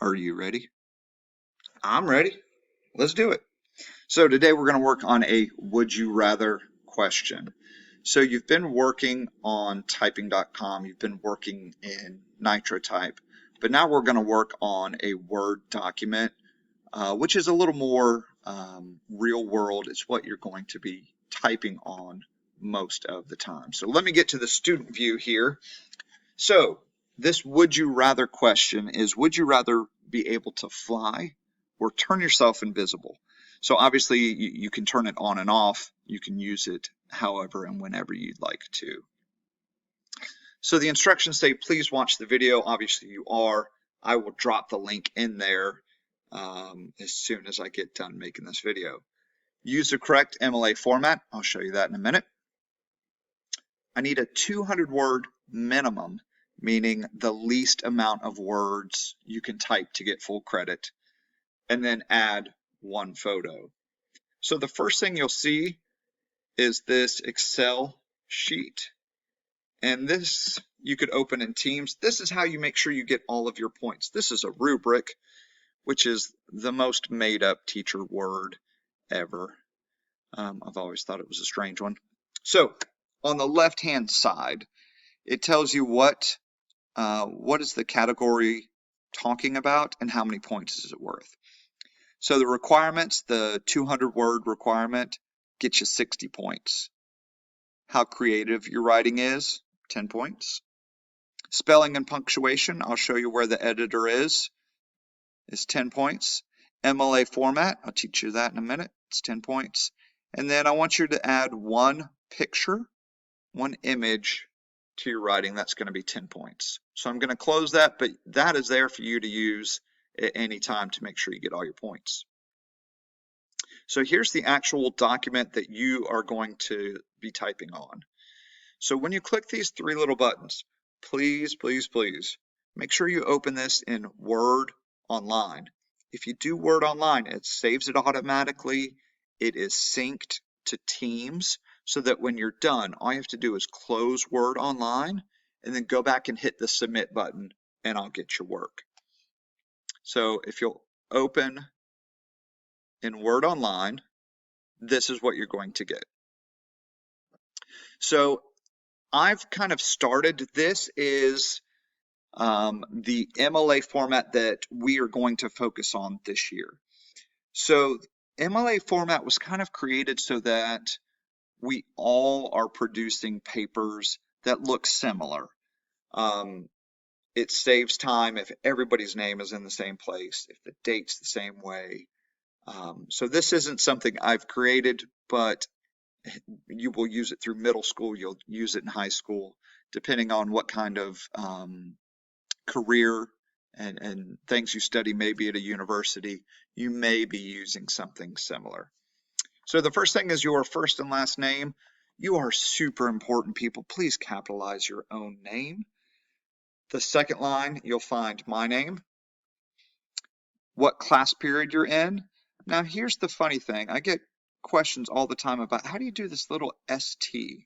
Are you ready? I'm ready. Let's do it. So today we're going to work on a would you rather question. So you've been working on typing.com, you've been working in NitroType, but now we're going to work on a Word document, which is a little more real world. It's what you're going to be typing on most of the time. So let me get to the student view here. So this would you rather question is, would you rather be able to fly or turn yourself invisible? So obviously you can turn it on and off. You can use it however and whenever you'd like to. So the instructions say, please watch the video. Obviously you are. I will drop the link in there as soon as I get done making this video. Use the correct MLA format. I'll show you that in a minute. I need a 200 word minimum, meaning the least amount of words you can type to get full credit, and then add one photo. So the first thing you'll see is this Excel sheet, and this you could open in Teams. This is how you make sure you get all of your points. This is a rubric, which is the most made up teacher word ever. I've always thought it was a strange one. So on the left hand side, it tells you what is the category talking about and how many points is it worth. So the requirements, the 200 word requirement gets you 60 points. How creative your writing is, 10 points. Spelling and punctuation, I'll show you where the editor is 10 points. MLA format, I'll teach you that in a minute, it's 10 points. And then I want you to add one picture, one image to your writing. That's going to be 10 points. So I'm going to close that, but that is there for you to use at any time to make sure you get all your points. So here's the actual document that you are going to be typing on. So when you click these three little buttons, please, please, please make sure you open this in Word Online. If you do Word Online, it saves it automatically. It is synced to Teams so that when you're done, all you have to do is close Word Online and then go back and hit the submit button and I'll get your work. So if you'll open in Word Online, this is what you're going to get. So I've kind of started, this is the MLA format that we are going to focus on this year. So MLA format was kind of created so that we all are producing papers that look similar. It saves time if everybody's name is in the same place, if the date's the same way. So this isn't something I've created, but you will use it through middle school, you'll use it in high school, depending on what kind of career and things you study maybe at a university, you may be using something similar. So the first thing is your first and last name. You are super important, people. Please capitalize your own name. The second line, you'll find my name, what class period you're in. Now here's the funny thing. I get questions all the time about how do you do this little ST?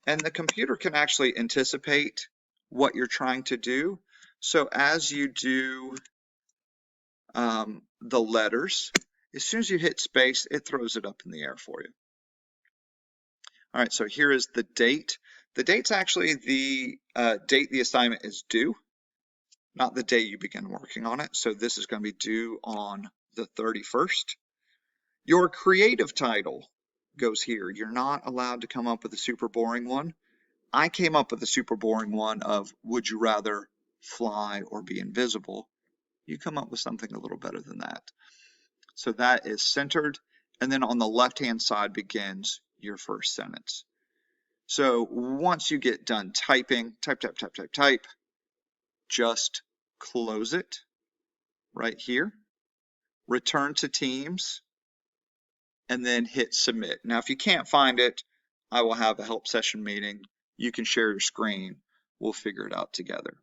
And the computer can actually anticipate what you're trying to do. So as you do the letters, as soon as you hit space, it throws it up in the air for you. All right, so here is the date. The date's actually the date the assignment is due, not the day you begin working on it. So this is going to be due on the 31st. Your creative title goes here. You're not allowed to come up with a super boring one. I came up with a super boring one of would you rather fly or be invisible? You come up with something a little better than that. So that is centered. And then on the left-hand side begins your first sentence. So once you get done typing, type, just close it right here, return to Teams, and then hit submit. Now, if you can't find it, I will have a help session meeting. You can share your screen. We'll figure it out together.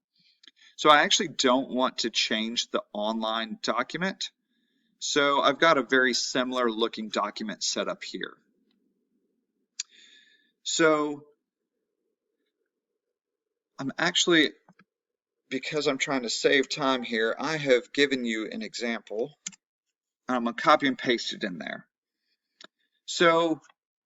So I actually don't want to change the online document. So I've got a very similar looking document set up here. So I'm actually, because I'm trying to save time here, I have given you an example. I'm going to copy and paste it in there. So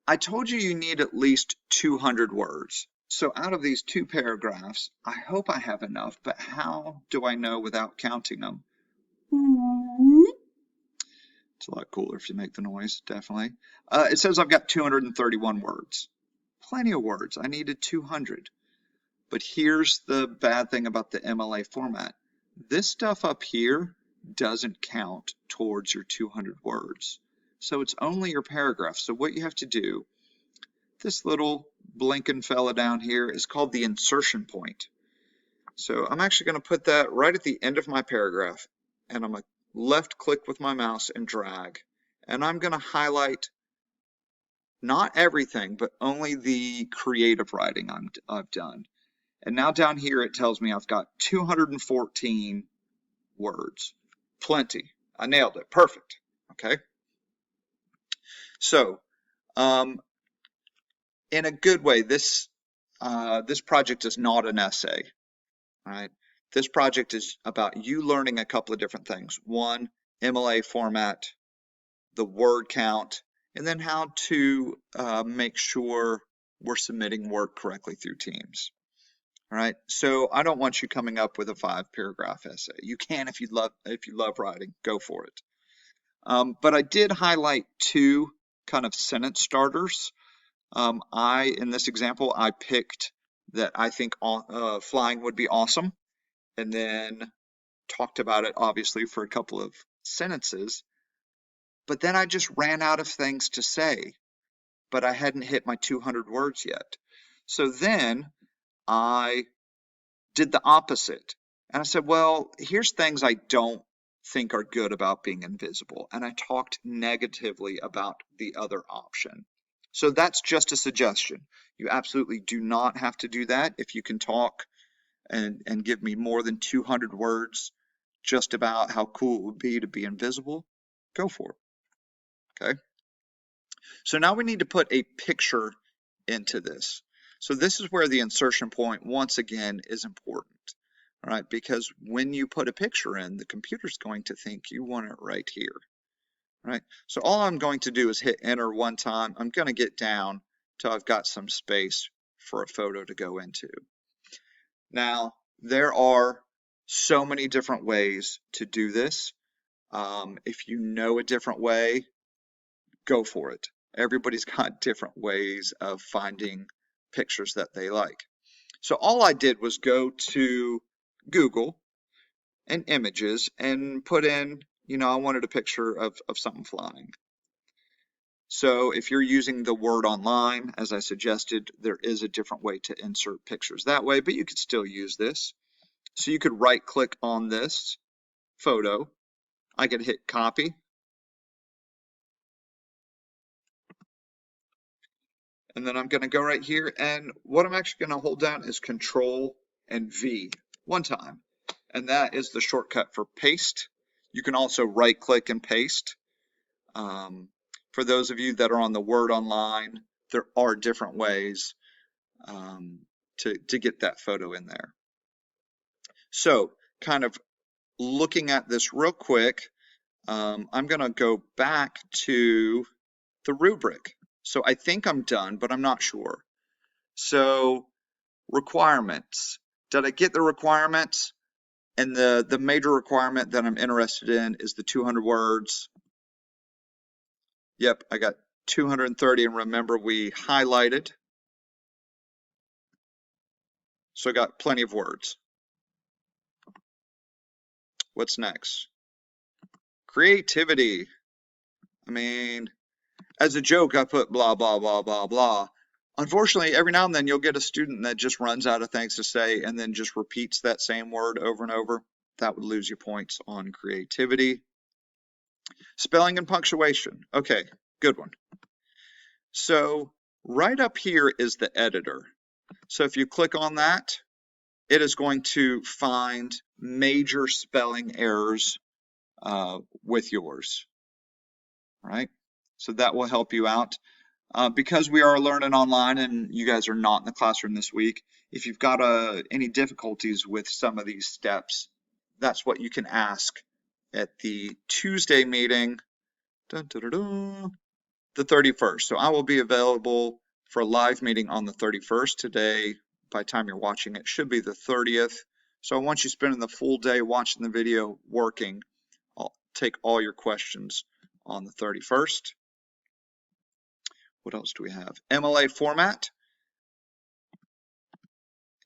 I told you need at least 200 words. So out of these 2 paragraphs, I hope I have enough, but how do I know without counting them? It's a lot cooler if you make the noise, definitely. It says I've got 231 words. Plenty of words. I needed 200. But here's the bad thing about the MLA format. This stuff up here doesn't count towards your 200 words. So it's only your paragraph. So what you have to do, this little blinking fella down here is called the insertion point. So I'm actually going to put that right at the end of my paragraph, and I'm going to left click with my mouse and drag. And I'm going to highlight not everything, but only the creative writing I've done. And now down here it tells me I've got 214 words. Plenty. I nailed it. Perfect. Okay. So, in a good way, this project is not an essay. All right. This project is about you learning a couple of different things. One, MLA format, the word count, and then how to make sure we're submitting work correctly through Teams. All right, so I don't want you coming up with a 5-paragraph essay. You can if you love writing, go for it. But I did highlight 2 kind of sentence starters. In this example, I picked that I think flying would be awesome, and then talked about it obviously for a couple of sentences. But then I just ran out of things to say, but I hadn't hit my 200 words yet. So then I did the opposite. And I said, well, here's things I don't think are good about being invisible. And I talked negatively about the other option. So that's just a suggestion. You absolutely do not have to do that. If you can talk and give me more than 200 words just about how cool it would be to be invisible, go for it. Okay. So now we need to put a picture into this. So this is where the insertion point, once again, is important. All right, because when you put a picture in, the computer's going to think you want it right here. All right, so all I'm going to do is hit enter one time. I'm going to get down till I've got some space for a photo to go into. Now, there are so many different ways to do this. If you know a different way, go for it. Everybody's got different ways of finding pictures that they like. So all I did was go to Google and images and put in, I wanted a picture of something flying. So if you're using the Word Online, as I suggested, there is a different way to insert pictures that way, but you could still use this. So you could right click on this photo. I could hit copy. And then I'm going to go right here, and what I'm actually going to hold down is Control and V one time. And that is the shortcut for paste. You can also right click and paste. For those of you that are on the Word Online, there are different ways to get that photo in there. So kind of looking at this real quick, I'm going to go back to the rubric. So I think I'm done, but I'm not sure. So requirements. Did I get the requirements? And the major requirement that I'm interested in is the 200 words. Yep, I got 230, and remember we highlighted. So I got plenty of words. What's next? Creativity. I mean, as a joke, I put blah, blah, blah, blah, blah. Unfortunately, every now and then you'll get a student that just runs out of things to say and then just repeats that same word over and over. That would lose you points on creativity. Spelling and punctuation. Okay, good one. So right up here is the editor. So if you click on that, it is going to find major spelling errors with yours. All right, so that will help you out. Because we are learning online and you guys are not in the classroom this week, if you've got any difficulties with some of these steps, that's what you can ask at the Tuesday meeting, the 31st. So I will be available for a live meeting on the 31st. Today, by the time you're watching it, should be the 30th. So once you spend the full day watching the video, working, I'll take all your questions on the 31st. What else do we have? MLA format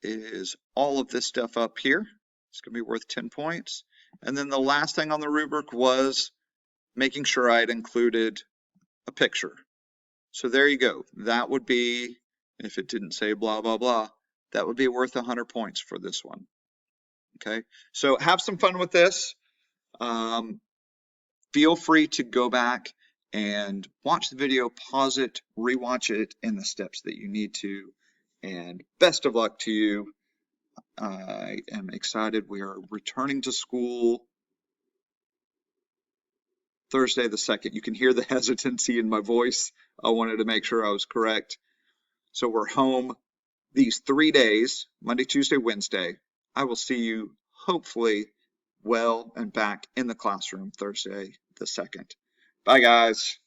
is all of this stuff up here. It's going to be worth 10 points. And then the last thing on the rubric was making sure I had included a picture. So there you go. That would be, if it didn't say blah, blah, blah, that would be worth 100 points for this one. Okay, so have some fun with this. Feel free to go back and watch the video, pause it, rewatch it in the steps that you need to. And best of luck to you. I am excited. We are returning to school Thursday the 2nd. You can hear the hesitancy in my voice. I wanted to make sure I was correct. So we're home these 3 days, Monday, Tuesday, Wednesday. I will see you hopefully well and back in the classroom Thursday the 2nd. Bye, guys.